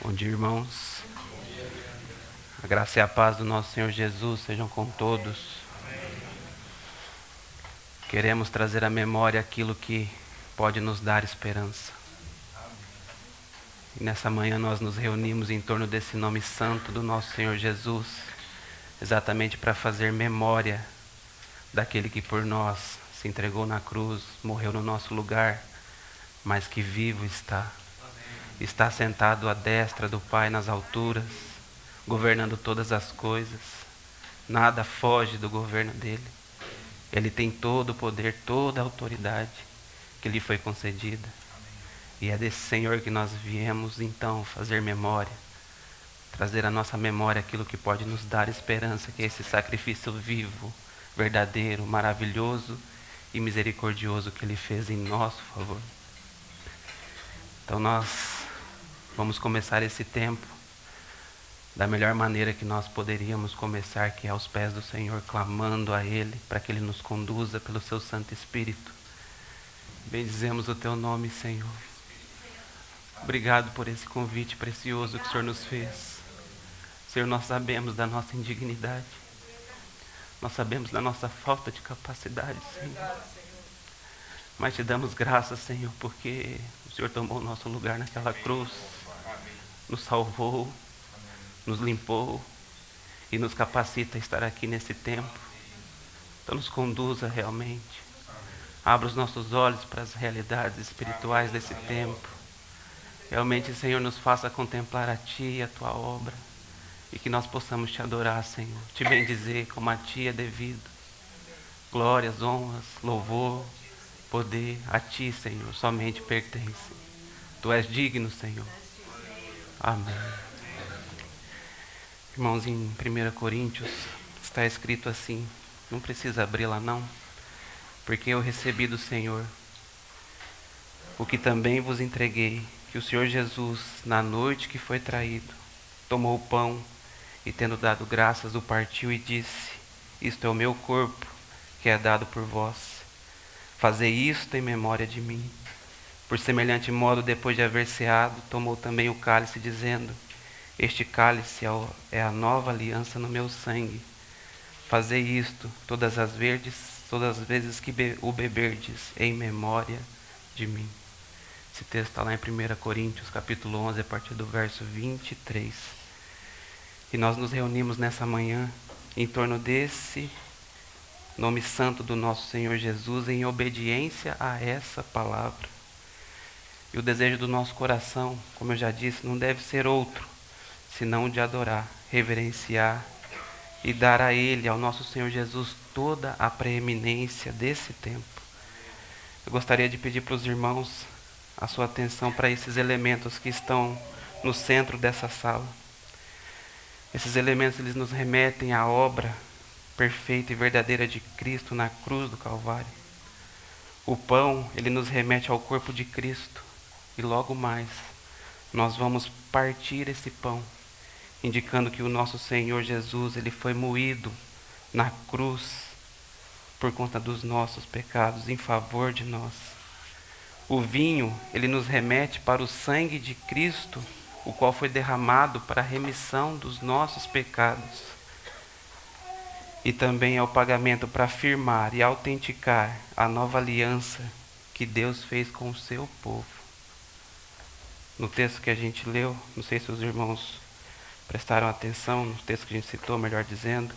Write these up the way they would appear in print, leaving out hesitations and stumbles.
Bom dia, irmãos. A graça e a paz do nosso Senhor Jesus sejam com todos. Queremos trazer à memória aquilo que pode nos dar esperança. E nessa manhã nós nos reunimos em torno desse nome santo do nosso Senhor Jesus, exatamente para fazer memória daquele que por nós se entregou na cruz, morreu no nosso lugar, mas que vivo está. Está sentado à destra do Pai nas alturas, governando todas as coisas. Nada foge do governo dele. Ele tem todo o poder, toda a autoridade que lhe foi concedida. E é desse Senhor que nós viemos então fazer memória, trazer à nossa memória aquilo que pode nos dar esperança, que é esse sacrifício vivo, verdadeiro, maravilhoso e misericordioso que ele fez em nosso favor. Então nós vamos começar esse tempo da melhor maneira que nós poderíamos começar, que é aos pés do Senhor, clamando a Ele, para que Ele nos conduza pelo Seu Santo Espírito. Bendizemos o Teu nome, Senhor. Obrigado por esse convite precioso que o Senhor nos fez. Senhor, nós sabemos da nossa indignidade. Nós sabemos da nossa falta de capacidade, Senhor. Mas Te damos graças, Senhor, porque o Senhor tomou o nosso lugar naquela cruz, nos salvou, nos limpou e nos capacita a estar aqui nesse tempo. Então nos conduza realmente. Abra os nossos olhos para as realidades espirituais desse tempo. Realmente, Senhor, nos faça contemplar a Ti e a Tua obra. E que nós possamos Te adorar, Senhor. Te bendizer como a Ti é devido. Glórias, honras, louvor, poder a Ti, Senhor, somente pertence. Tu és digno, Senhor. Amém. Irmãos, em 1 Coríntios está escrito assim, não precisa abrir lá não, porque eu recebi do Senhor o que também vos entreguei, que o Senhor Jesus, na noite que foi traído, tomou o pão e, tendo dado graças, o partiu e disse: isto é o meu corpo, que é dado por vós. Fazei isto em memória de mim. Por semelhante modo, depois de haver ceado, tomou também o cálice, dizendo: este cálice é a nova aliança no meu sangue. Fazei isto todas as vezes que o beberdes, em memória de mim. Esse texto está lá em 1 Coríntios, capítulo 11, a partir do verso 23. E nós nos reunimos nessa manhã em torno desse nome santo do nosso Senhor Jesus, em obediência a essa palavra. E o desejo do nosso coração, como eu já disse, não deve ser outro, senão de adorar, reverenciar e dar a Ele, ao nosso Senhor Jesus, toda a preeminência desse tempo. Eu gostaria de pedir para os irmãos a sua atenção para esses elementos que estão no centro dessa sala. Esses elementos, eles nos remetem à obra perfeita e verdadeira de Cristo na cruz do Calvário. O pão, ele nos remete ao corpo de Cristo. E logo mais, nós vamos partir esse pão, indicando que o nosso Senhor Jesus, ele foi moído na cruz por conta dos nossos pecados, em favor de nós. O vinho, ele nos remete para o sangue de Cristo, o qual foi derramado para a remissão dos nossos pecados. E também é o pagamento para afirmar e autenticar a nova aliança que Deus fez com o seu povo. No texto que a gente leu, não sei se os irmãos prestaram atenção, no texto que a gente citou, melhor dizendo,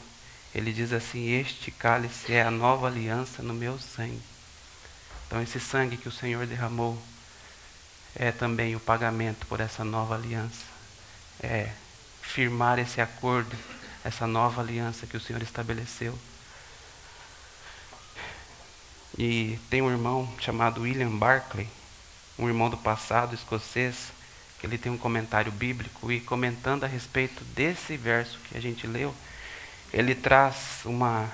ele diz assim: este cálice é a nova aliança no meu sangue. Então esse sangue que o Senhor derramou é também o pagamento por essa nova aliança. É firmar esse acordo, essa nova aliança que o Senhor estabeleceu. E tem um irmão chamado William Barclay, um irmão do passado, escocês, que ele tem um comentário bíblico, e comentando a respeito desse verso que a gente leu, ele traz uma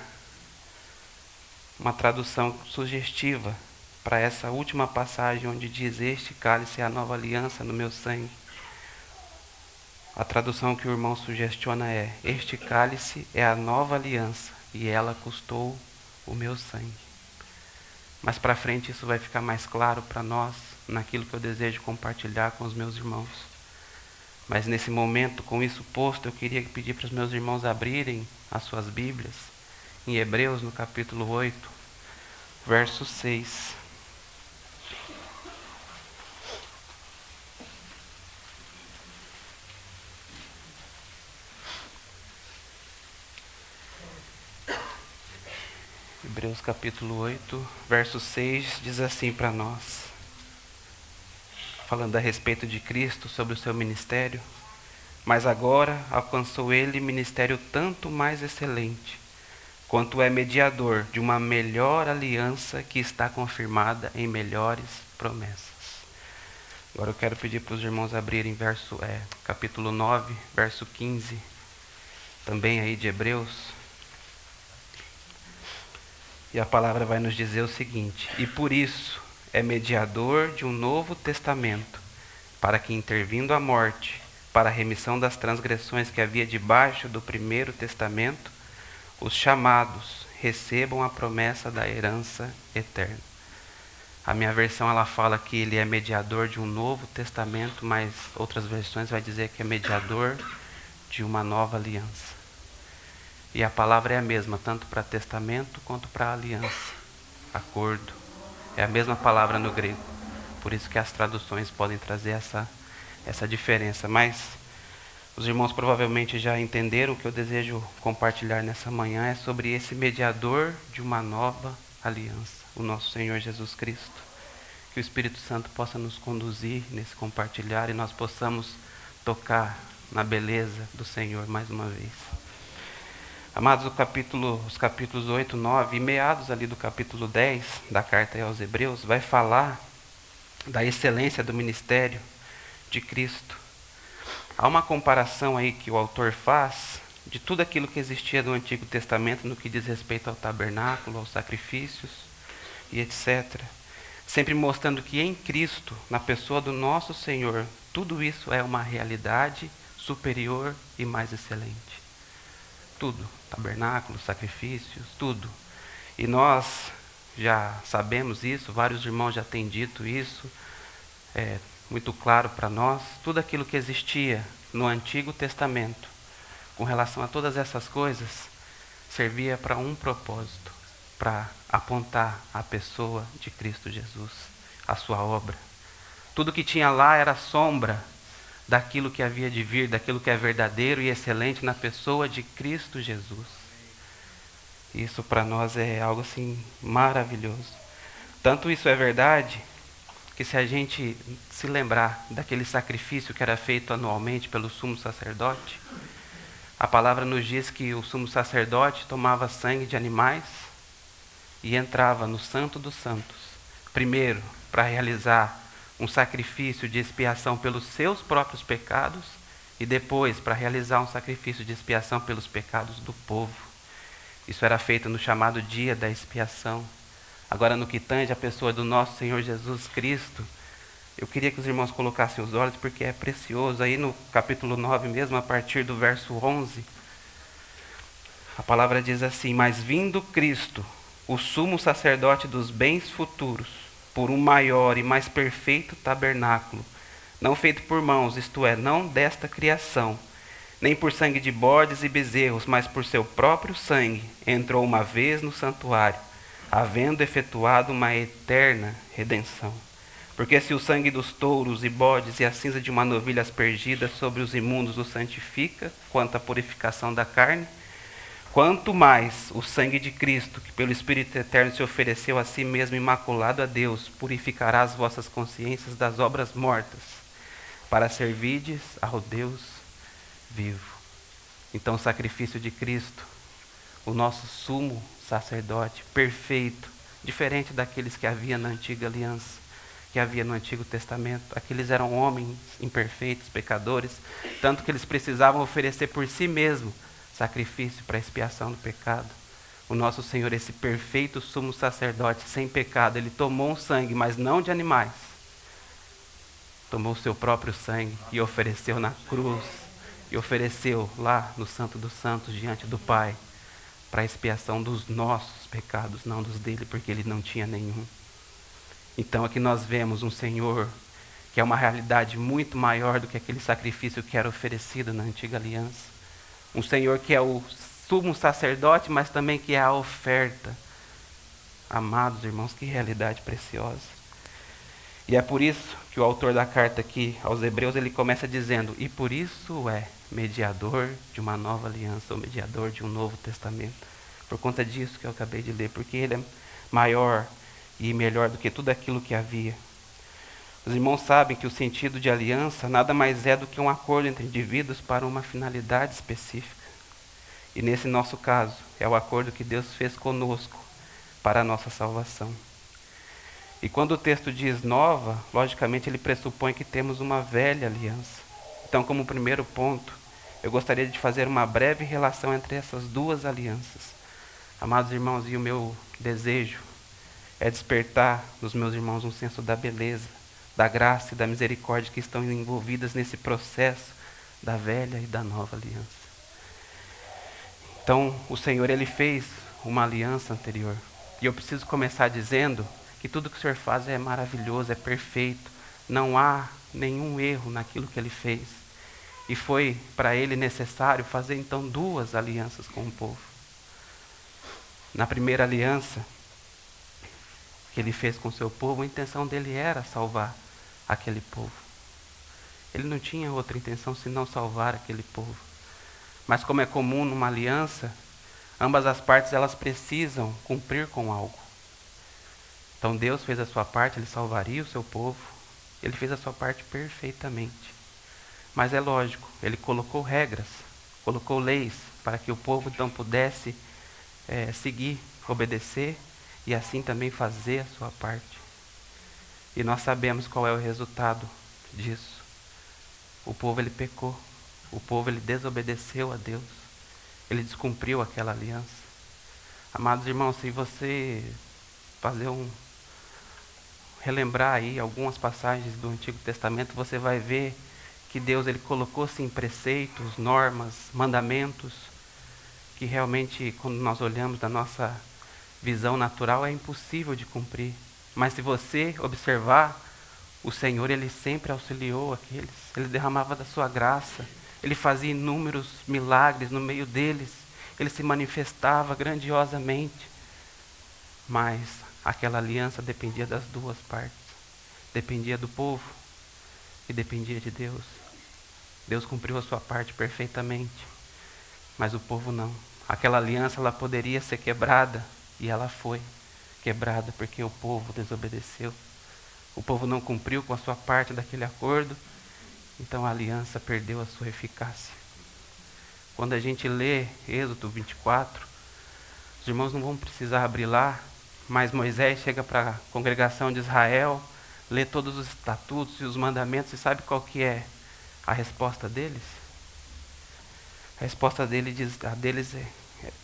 tradução sugestiva para essa última passagem onde diz: este cálice é a nova aliança no meu sangue. A tradução que o irmão sugestiona é: este cálice é a nova aliança e ela custou o meu sangue. Mas para frente isso vai ficar mais claro para nós, naquilo que eu desejo compartilhar com os meus irmãos. Mas nesse momento, com isso posto, eu queria pedir para os meus irmãos abrirem as suas Bíblias em Hebreus, no capítulo 8, verso 6. Hebreus capítulo 8, verso 6 diz assim para nós, falando a respeito de Cristo, sobre o seu ministério: mas agora alcançou ele ministério tanto mais excelente, quanto é mediador de uma melhor aliança que está confirmada em melhores promessas. Agora eu quero pedir para os irmãos abrirem capítulo 9, verso 15, também aí de Hebreus. E a palavra vai nos dizer o seguinte: e por isso é mediador de um novo testamento, para que, intervindo a morte, para a remissão das transgressões que havia debaixo do primeiro testamento, os chamados recebam a promessa da herança eterna. A minha versão ela fala que ele é mediador de um novo testamento, mas outras versões vai dizer que é mediador de uma nova aliança. E a palavra é a mesma, tanto para testamento quanto para aliança, acordo. É a mesma palavra no grego. Por isso que as traduções podem trazer essa diferença. Mas os irmãos provavelmente já entenderam. O que eu desejo compartilhar nessa manhã é sobre esse mediador de uma nova aliança, o nosso Senhor Jesus Cristo. Que o Espírito Santo possa nos conduzir nesse compartilhar e nós possamos tocar na beleza do Senhor mais uma vez. Amados, os capítulos 8, 9 e meados ali do capítulo 10 da carta aos Hebreus vai falar da excelência do ministério de Cristo. Há uma comparação aí que o autor faz de tudo aquilo que existia no Antigo Testamento no que diz respeito ao tabernáculo, aos sacrifícios e etc. Sempre mostrando que em Cristo, na pessoa do nosso Senhor, tudo isso é uma realidade superior e mais excelente. Tudo, tabernáculo, sacrifícios, tudo. E nós já sabemos isso, vários irmãos já têm dito isso, é muito claro para nós. Tudo aquilo que existia no Antigo Testamento, com relação a todas essas coisas, servia para um propósito, para apontar a pessoa de Cristo Jesus, a sua obra. Tudo que tinha lá era sombra daquilo que havia de vir, daquilo que é verdadeiro e excelente na pessoa de Cristo Jesus. Isso para nós é algo assim maravilhoso. Tanto isso é verdade, que se a gente se lembrar daquele sacrifício que era feito anualmente pelo sumo sacerdote, a palavra nos diz que o sumo sacerdote tomava sangue de animais e entrava no Santo dos Santos, primeiro para realizar um sacrifício de expiação pelos seus próprios pecados e depois para realizar um sacrifício de expiação pelos pecados do povo. Isso era feito no chamado dia da expiação. Agora, no que tange a pessoa do nosso Senhor Jesus Cristo, eu queria que os irmãos colocassem os olhos, porque é precioso. Aí no capítulo 9 mesmo, a partir do verso 11, a palavra diz assim: mas vindo Cristo, o sumo sacerdote dos bens futuros, por um maior e mais perfeito tabernáculo, não feito por mãos, isto é, não desta criação, nem por sangue de bodes e bezerros, mas por seu próprio sangue, entrou uma vez no santuário, havendo efetuado uma eterna redenção. Porque se o sangue dos touros e bodes e a cinza de uma novilha aspergida sobre os imundos o santifica, quanto à purificação da carne, quanto mais o sangue de Cristo, que pelo Espírito Eterno se ofereceu a si mesmo imaculado a Deus, purificará as vossas consciências das obras mortas, para servirdes ao Deus vivo. Então o sacrifício de Cristo, o nosso sumo sacerdote perfeito, diferente daqueles que havia na antiga aliança, que havia no Antigo Testamento. Aqueles eram homens imperfeitos, pecadores, tanto que eles precisavam oferecer por si mesmos sacrifício para a expiação do pecado. O nosso Senhor, esse perfeito sumo sacerdote, sem pecado, ele tomou um sangue, mas não de animais. Tomou o seu próprio sangue e ofereceu na cruz, e ofereceu lá no Santo dos Santos, diante do Pai, para a expiação dos nossos pecados, não dos dele, porque ele não tinha nenhum. Então aqui nós vemos um Senhor que é uma realidade muito maior do que aquele sacrifício que era oferecido na antiga aliança. Um Senhor que é o sumo sacerdote, mas também que é a oferta. Amados irmãos, que realidade preciosa. E é por isso que o autor da carta aqui aos Hebreus, ele começa dizendo, e por isso é mediador de uma nova aliança, ou mediador de um novo testamento. Por conta disso que eu acabei de ler, porque ele é maior e melhor do que tudo aquilo que havia. Os irmãos sabem que o sentido de aliança nada mais é do que um acordo entre indivíduos para uma finalidade específica. E nesse nosso caso, é o acordo que Deus fez conosco para a nossa salvação. E quando o texto diz nova, logicamente ele pressupõe que temos uma velha aliança. Então, como primeiro ponto, eu gostaria de fazer uma breve relação entre essas duas alianças. Amados irmãos, e o meu desejo é despertar nos meus irmãos um senso da beleza, da graça e da misericórdia que estão envolvidas nesse processo da velha e da nova aliança. Então, o Senhor, ele fez uma aliança anterior. E eu preciso começar dizendo que tudo que o Senhor faz é maravilhoso, é perfeito. Não há nenhum erro naquilo que ele fez. E foi para ele necessário fazer então duas alianças com o povo. Na primeira aliança que ele fez com o seu povo, a intenção dele era salvar aquele povo. Ele não tinha outra intenção senão salvar aquele povo. Mas como é comum numa aliança, ambas as partes elas precisam cumprir com algo. Então Deus fez a sua parte, ele salvaria o seu povo, ele fez a sua parte perfeitamente. Mas é lógico, ele colocou regras, colocou leis para que o povo então pudesse seguir, obedecer e assim também fazer a sua parte. E nós sabemos qual é o resultado disso. O povo ele pecou, o povo ele desobedeceu a Deus, ele descumpriu aquela aliança. Amados irmãos, se você relembrar aí algumas passagens do Antigo Testamento, você vai ver que Deus ele colocou sim preceitos, normas, mandamentos, que realmente quando nós olhamos da nossa visão natural é impossível de cumprir. Mas se você observar, o Senhor ele sempre auxiliou aqueles, ele derramava da sua graça, ele fazia inúmeros milagres no meio deles, ele se manifestava grandiosamente. Mas aquela aliança dependia das duas partes. Dependia do povo e dependia de Deus. Deus cumpriu a sua parte perfeitamente, mas o povo não. Aquela aliança ela poderia ser quebrada e ela foi quebrada porque o povo desobedeceu. O povo não cumpriu com a sua parte daquele acordo, então a aliança perdeu a sua eficácia. Quando a gente lê Êxodo 24, os irmãos não vão precisar abrir lá, mas Moisés chega para a congregação de Israel, lê todos os estatutos e os mandamentos, e sabe qual que é a resposta deles? A resposta deles é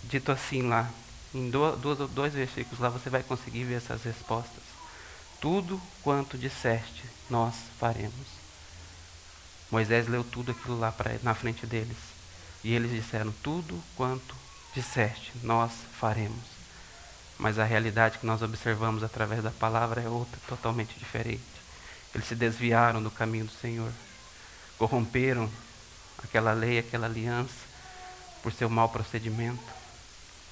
dito assim lá, em dois versículos lá você vai conseguir ver essas respostas. Tudo quanto disseste, nós faremos. Moisés leu tudo aquilo lá na frente deles. E eles disseram, tudo quanto disseste, nós faremos. Mas a realidade que nós observamos através da palavra é outra, totalmente diferente. Eles se desviaram do caminho do Senhor. Corromperam aquela lei, aquela aliança, por seu mau procedimento.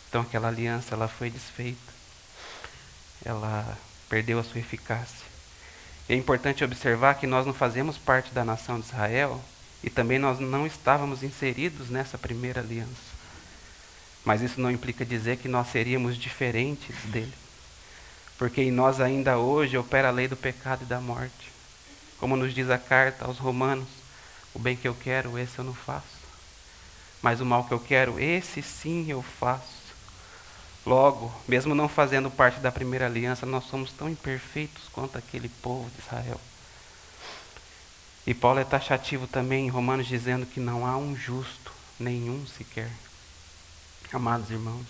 Então aquela aliança ela foi desfeita. Ela perdeu a sua eficácia. E é importante observar que nós não fazemos parte da nação de Israel e também nós não estávamos inseridos nessa primeira aliança. Mas isso não implica dizer que nós seríamos diferentes dele. Porque em nós ainda hoje opera a lei do pecado e da morte. Como nos diz a carta aos Romanos, o bem que eu quero, esse eu não faço. Mas o mal que eu quero, esse sim eu faço. Logo, mesmo não fazendo parte da primeira aliança, nós somos tão imperfeitos quanto aquele povo de Israel. E Paulo é taxativo também em Romanos, dizendo que não há um justo, nenhum sequer. Amados irmãos,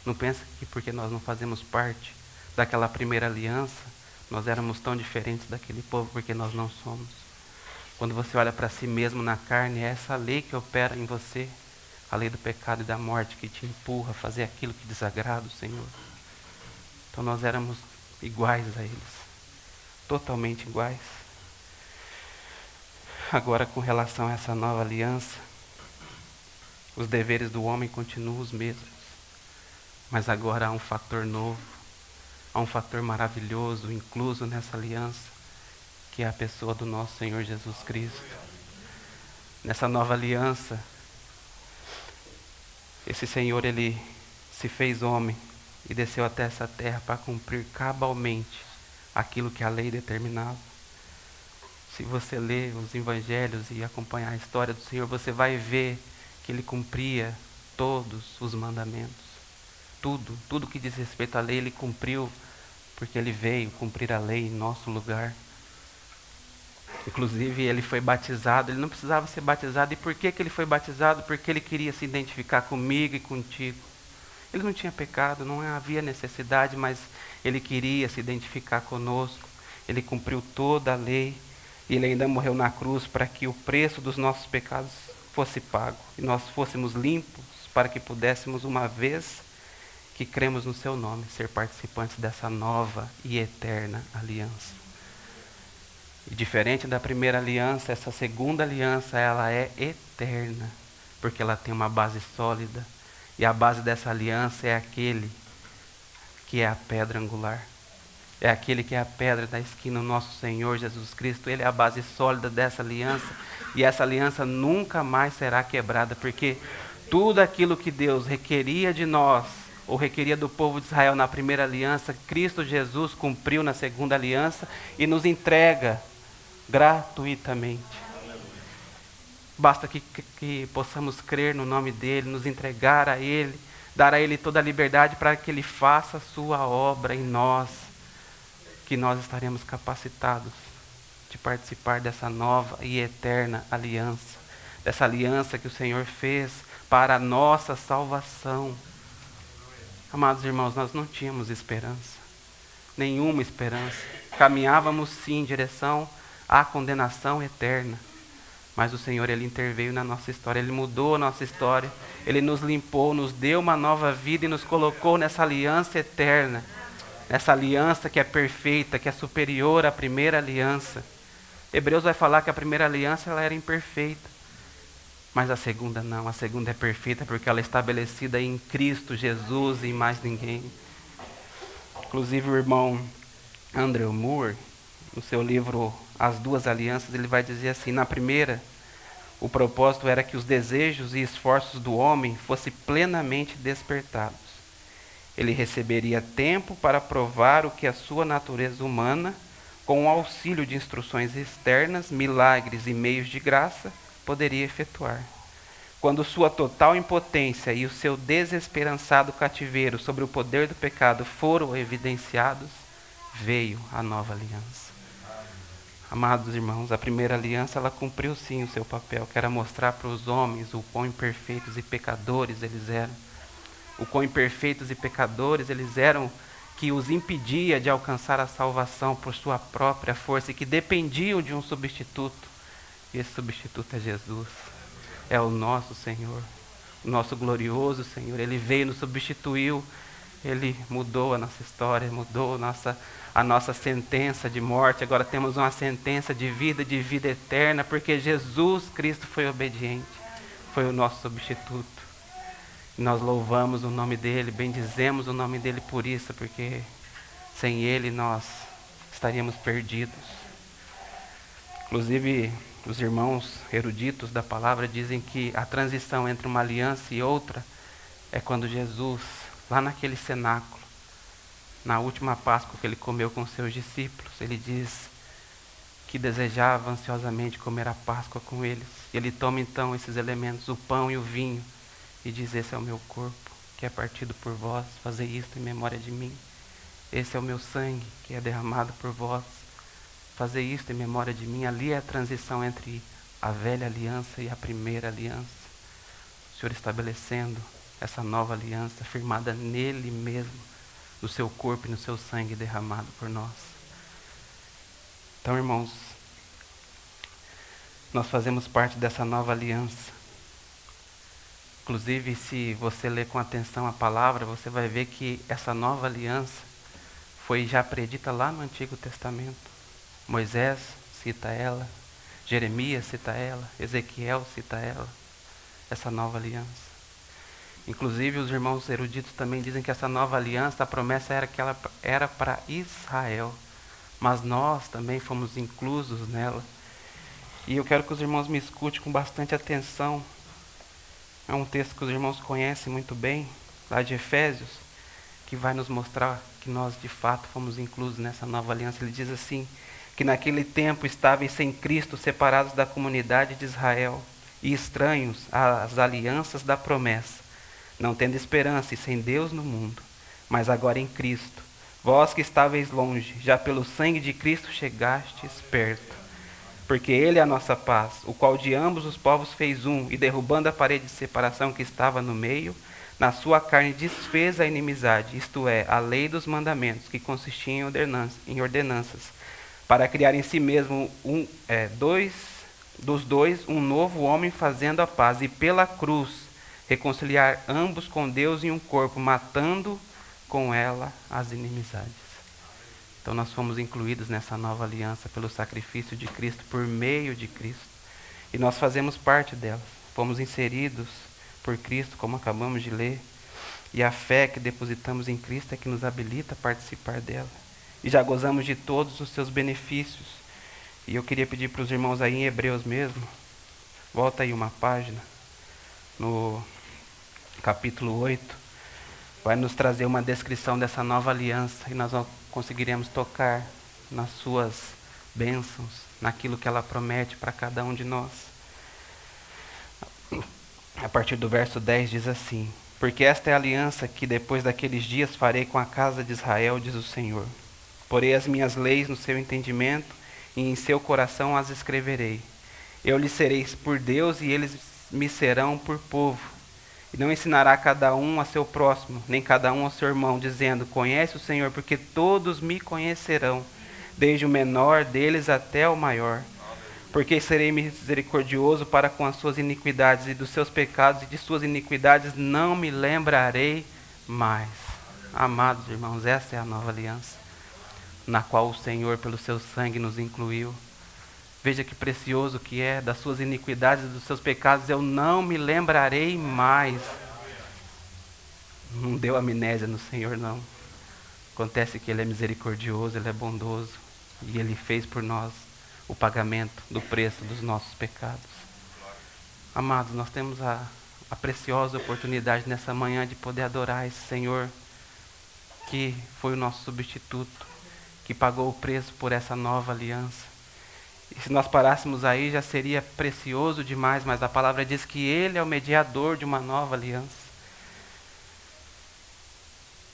não pensa que porque nós não fazemos parte daquela primeira aliança, nós éramos tão diferentes daquele povo, porque nós não somos. Quando você olha para si mesmo na carne, é essa lei que opera em você, a lei do pecado e da morte, que te empurra a fazer aquilo que desagrada o Senhor. Então nós éramos iguais a eles, totalmente iguais. Agora, com relação a essa nova aliança, os deveres do homem continuam os mesmos, mas agora há um fator novo, há um fator maravilhoso incluso nessa aliança, que é a pessoa do nosso Senhor Jesus Cristo. Nessa nova aliança, esse Senhor, ele se fez homem e desceu até essa terra para cumprir cabalmente aquilo que a lei determinava. Se você ler os evangelhos e acompanhar a história do Senhor, você vai ver que ele cumpria todos os mandamentos. Tudo que diz respeito à lei, ele cumpriu, porque ele veio cumprir a lei em nosso lugar. Inclusive, ele foi batizado, ele não precisava ser batizado. E por que ele foi batizado? Porque ele queria se identificar comigo e contigo. Ele não tinha pecado, não havia necessidade, mas ele queria se identificar conosco. Ele cumpriu toda a lei. E ele ainda morreu na cruz para que o preço dos nossos pecados fosse pago. E nós fôssemos limpos para que pudéssemos, uma vez que cremos no seu nome, ser participantes dessa nova e eterna aliança. E diferente da primeira aliança, essa segunda aliança, ela é eterna, porque ela tem uma base sólida. E a base dessa aliança é aquele que é a pedra angular. É aquele que é a pedra da esquina, o nosso Senhor Jesus Cristo. Ele é a base sólida dessa aliança. E essa aliança nunca mais será quebrada, porque tudo aquilo que Deus requeria de nós, ou requeria do povo de Israel na primeira aliança, Cristo Jesus cumpriu na segunda aliança e nos entrega gratuitamente. Basta que possamos crer no nome dEle, nos entregar a Ele, dar a Ele toda a liberdade para que Ele faça a sua obra em nós, que nós estaremos capacitados de participar dessa nova e eterna aliança, dessa aliança que o Senhor fez para a nossa salvação. Amados irmãos, nós não tínhamos esperança, nenhuma esperança. Caminhávamos sim em direção à condenação eterna, mas o Senhor, Ele interveio na nossa história, Ele mudou a nossa história, Ele nos limpou, nos deu uma nova vida e nos colocou nessa aliança eterna, nessa aliança que é perfeita, que é superior à primeira aliança. Hebreus vai falar que a primeira aliança ela era imperfeita, mas a segunda não, a segunda é perfeita porque ela é estabelecida em Cristo Jesus e em mais ninguém. Inclusive o irmão Andrew Moore, no seu livro As Duas Alianças, ele vai dizer assim: na primeira, o propósito era que os desejos e esforços do homem fossem plenamente despertados. Ele receberia tempo para provar o que a sua natureza humana, com o auxílio de instruções externas, milagres e meios de graça, poderia efetuar. Quando sua total impotência e o seu desesperançado cativeiro sobre o poder do pecado foram evidenciados, veio a nova aliança. Amados irmãos, a primeira aliança ela cumpriu sim o seu papel, que era mostrar para os homens o quão imperfeitos e pecadores eles eram. O quão imperfeitos e pecadores eles eram, que os impedia de alcançar a salvação por sua própria força e que dependiam de um substituto. E esse substituto é Jesus, é o nosso Senhor, o nosso glorioso Senhor. Ele veio, nos substituiu, Ele mudou a nossa história, mudou a nossa sentença de morte. Agora temos uma sentença de vida eterna, porque Jesus Cristo foi obediente, foi o nosso substituto. Nós louvamos o nome dEle, bendizemos o nome dEle por isso, porque sem Ele nós estaríamos perdidos. Inclusive, os irmãos eruditos da palavra dizem que a transição entre uma aliança e outra é quando Jesus, lá naquele cenáculo, na última Páscoa que Ele comeu com seus discípulos, Ele diz que desejava ansiosamente comer a Páscoa com eles. E Ele toma então esses elementos, o pão e o vinho, e diz: esse é o meu corpo, que é partido por vós, fazei isto em memória de mim. Esse é o meu sangue, que é derramado por vós, fazei isto em memória de mim. Ali é a transição entre a velha aliança e a primeira aliança. O Senhor estabelecendo essa nova aliança, firmada nele mesmo, no seu corpo e no seu sangue derramado por nós. Então, irmãos, nós fazemos parte dessa nova aliança. Inclusive, se você ler com atenção a palavra, você vai ver que essa nova aliança foi já predita lá no Antigo Testamento. Moisés cita ela, Jeremias cita ela, Ezequiel cita ela, essa nova aliança. Inclusive os irmãos eruditos também dizem que essa nova aliança, a promessa era que ela era para Israel, mas nós também fomos inclusos nela. E eu quero que os irmãos me escutem com bastante atenção. É um texto que os irmãos conhecem muito bem, lá de Efésios, que vai nos mostrar que nós de fato fomos inclusos nessa nova aliança. Ele diz assim, que naquele tempo estáveis sem Cristo, separados da comunidade de Israel e estranhos às alianças da promessa, não tendo esperança e sem Deus no mundo, mas agora em Cristo, vós que estáveis longe, já pelo sangue de Cristo chegastes perto. Porque Ele é a nossa paz, o qual de ambos os povos fez um, e derrubando a parede de separação que estava no meio, na sua carne desfez a inimizade, isto é, a lei dos mandamentos, que consistia em ordenanças, para criar em si mesmo dos dois um novo homem fazendo a paz, e pela cruz reconciliar ambos com Deus em um corpo, matando com ela as inimizades. Então nós fomos incluídos nessa nova aliança pelo sacrifício de Cristo, por meio de Cristo. E nós fazemos parte dela. Fomos inseridos por Cristo, como acabamos de ler. E a fé que depositamos em Cristo é que nos habilita a participar dela. E já gozamos de todos os seus benefícios. E eu queria pedir para os irmãos aí em Hebreus mesmo, volta aí uma página, no capítulo 8, vai nos trazer uma descrição dessa nova aliança, e nós conseguiremos tocar nas suas bênçãos, naquilo que ela promete para cada um de nós. A partir do verso 10 diz assim: porque esta é a aliança que depois daqueles dias farei com a casa de Israel, diz o Senhor. Porei as minhas leis no seu entendimento, e em seu coração as escreverei. Eu lhes serei por Deus, e eles me serão por povo. E não ensinará cada um a seu próximo, nem cada um ao seu irmão, dizendo: conhece o Senhor, porque todos me conhecerão, desde o menor deles até o maior. Porque serei misericordioso para com as suas iniquidades, e dos seus pecados e de suas iniquidades não me lembrarei mais. Amados irmãos, essa é a nova aliança, na qual o Senhor, pelo seu sangue, nos incluiu. Veja que precioso que é, das suas iniquidades e dos seus pecados eu não me lembrarei mais. Não deu amnésia no Senhor, não. Acontece que Ele é misericordioso, Ele é bondoso, e Ele fez por nós o pagamento do preço dos nossos pecados. Amados, nós temos a preciosa oportunidade nessa manhã de poder adorar esse Senhor, que foi o nosso substituto, que pagou o preço por essa nova aliança. E se nós parássemos aí, já seria precioso demais, mas a palavra diz que Ele é o mediador de uma nova aliança.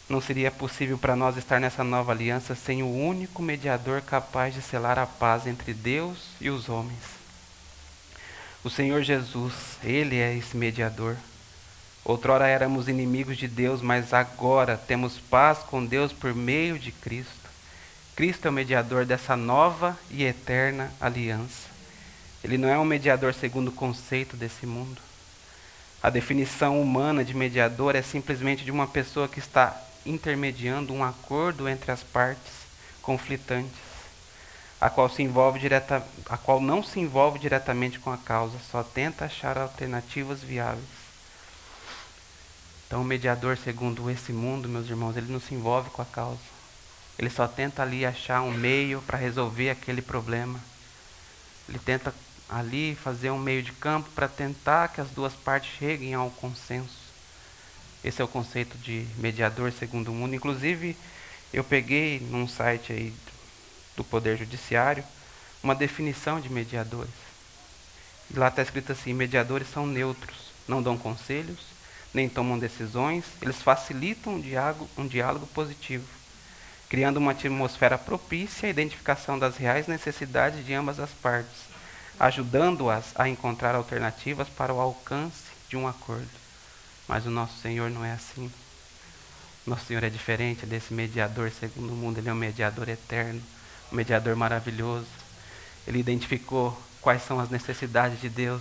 Não seria possível para nós estar nessa nova aliança sem o único mediador capaz de selar a paz entre Deus e os homens. O Senhor Jesus, Ele é esse mediador. Outrora éramos inimigos de Deus, mas agora temos paz com Deus por meio de Cristo. Cristo é o mediador dessa nova e eterna aliança. Ele não é um mediador segundo o conceito desse mundo. A definição humana de mediador é simplesmente de uma pessoa que está intermediando um acordo entre as partes conflitantes, a qual não se envolve diretamente com a causa, só tenta achar alternativas viáveis. Então, o mediador, segundo esse mundo, meus irmãos, ele não se envolve com a causa. Ele só tenta ali achar um meio para resolver aquele problema. Ele tenta ali fazer um meio de campo para tentar que as duas partes cheguem ao consenso. Esse é o conceito de mediador segundo o mundo. Inclusive, eu peguei num site aí do Poder Judiciário uma definição de mediadores. E lá está escrito assim: mediadores são neutros, não dão conselhos, nem tomam decisões, eles facilitam um diálogo positivo, criando uma atmosfera propícia à identificação das reais necessidades de ambas as partes, ajudando-as a encontrar alternativas para o alcance de um acordo. Mas o nosso Senhor não é assim. Nosso Senhor é diferente desse mediador segundo o mundo. Ele é um mediador eterno, um mediador maravilhoso. Ele identificou quais são as necessidades de Deus,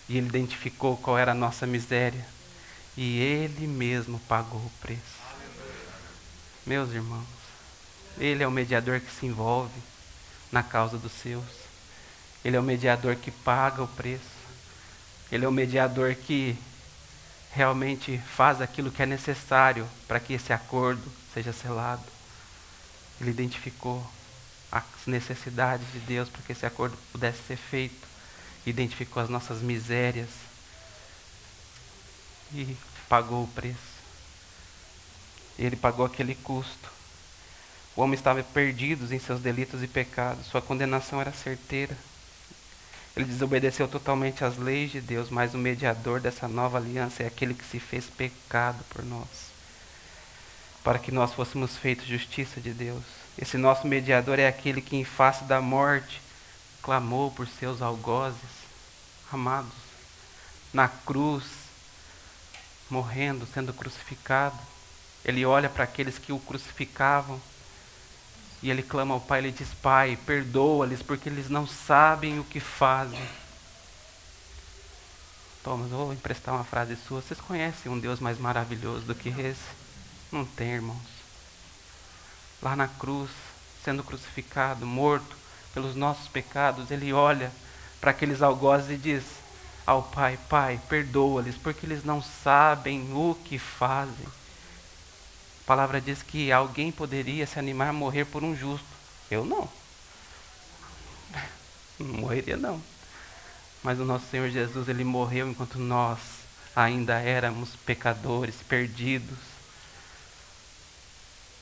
e Ele identificou qual era a nossa miséria, e Ele mesmo pagou o preço. Meus irmãos, Ele é o mediador que se envolve na causa dos seus. Ele é o mediador que paga o preço. Ele é o mediador que realmente faz aquilo que é necessário para que esse acordo seja selado. Ele identificou as necessidades de Deus para que esse acordo pudesse ser feito. Identificou as nossas misérias e pagou o preço. Ele pagou aquele custo. O homem estava perdido em seus delitos e pecados. Sua condenação era certeira. Ele desobedeceu totalmente às leis de Deus, mas o mediador dessa nova aliança é aquele que se fez pecado por nós, para que nós fôssemos feitos justiça de Deus. Esse nosso mediador é aquele que, em face da morte, clamou por seus algozes, amados, na cruz, morrendo, sendo crucificado. Ele olha para aqueles que o crucificavam e ele clama ao Pai, ele diz: Pai, perdoa-lhes, porque eles não sabem o que fazem. Thomas, vou emprestar uma frase sua. Vocês conhecem um Deus mais maravilhoso do que esse? Não tem, irmãos. Lá na cruz, sendo crucificado, morto pelos nossos pecados, ele olha para aqueles algozes e diz ao Pai: Pai, perdoa-lhes, porque eles não sabem o que fazem. A palavra diz que alguém poderia se animar a morrer por um justo. Eu não. Não morreria não. Mas o nosso Senhor Jesus, ele morreu enquanto nós ainda éramos pecadores, perdidos,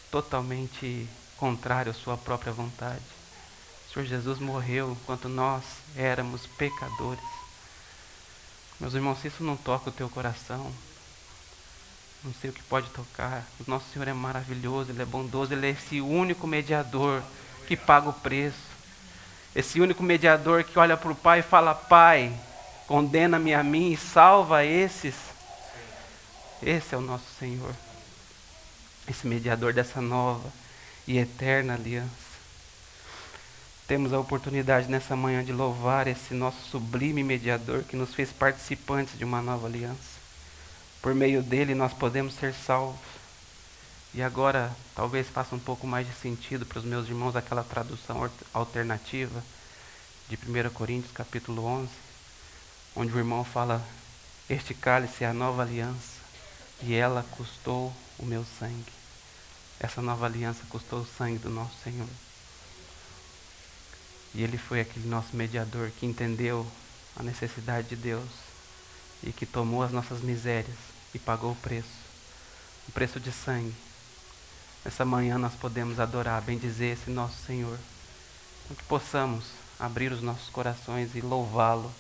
totalmente contrário à sua própria vontade. O Senhor Jesus morreu enquanto nós éramos pecadores. Meus irmãos, se isso não toca o teu coração, não sei o que pode tocar. O nosso Senhor é maravilhoso, Ele é bondoso, Ele é esse único mediador que paga o preço. Esse único mediador que olha para o Pai e fala: Pai, condena-me a mim e salva esses. Esse é o nosso Senhor. Esse mediador dessa nova e eterna aliança. Temos a oportunidade nessa manhã de louvar esse nosso sublime mediador que nos fez participantes de uma nova aliança. Por meio dele nós podemos ser salvos. E agora talvez faça um pouco mais de sentido para os meus irmãos aquela tradução alternativa de 1 Coríntios capítulo 11, onde o irmão fala: este cálice é a nova aliança e ela custou o meu sangue. Essa nova aliança custou o sangue do nosso Senhor. E ele foi aquele nosso mediador que entendeu a necessidade de Deus e que tomou as nossas misérias e pagou o preço de sangue. Nessa manhã nós podemos adorar, bendizer esse nosso Senhor. Então que possamos abrir os nossos corações e louvá-lo,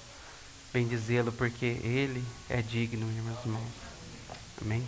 bendizê-lo, porque Ele é digno, meus irmãos. Amém?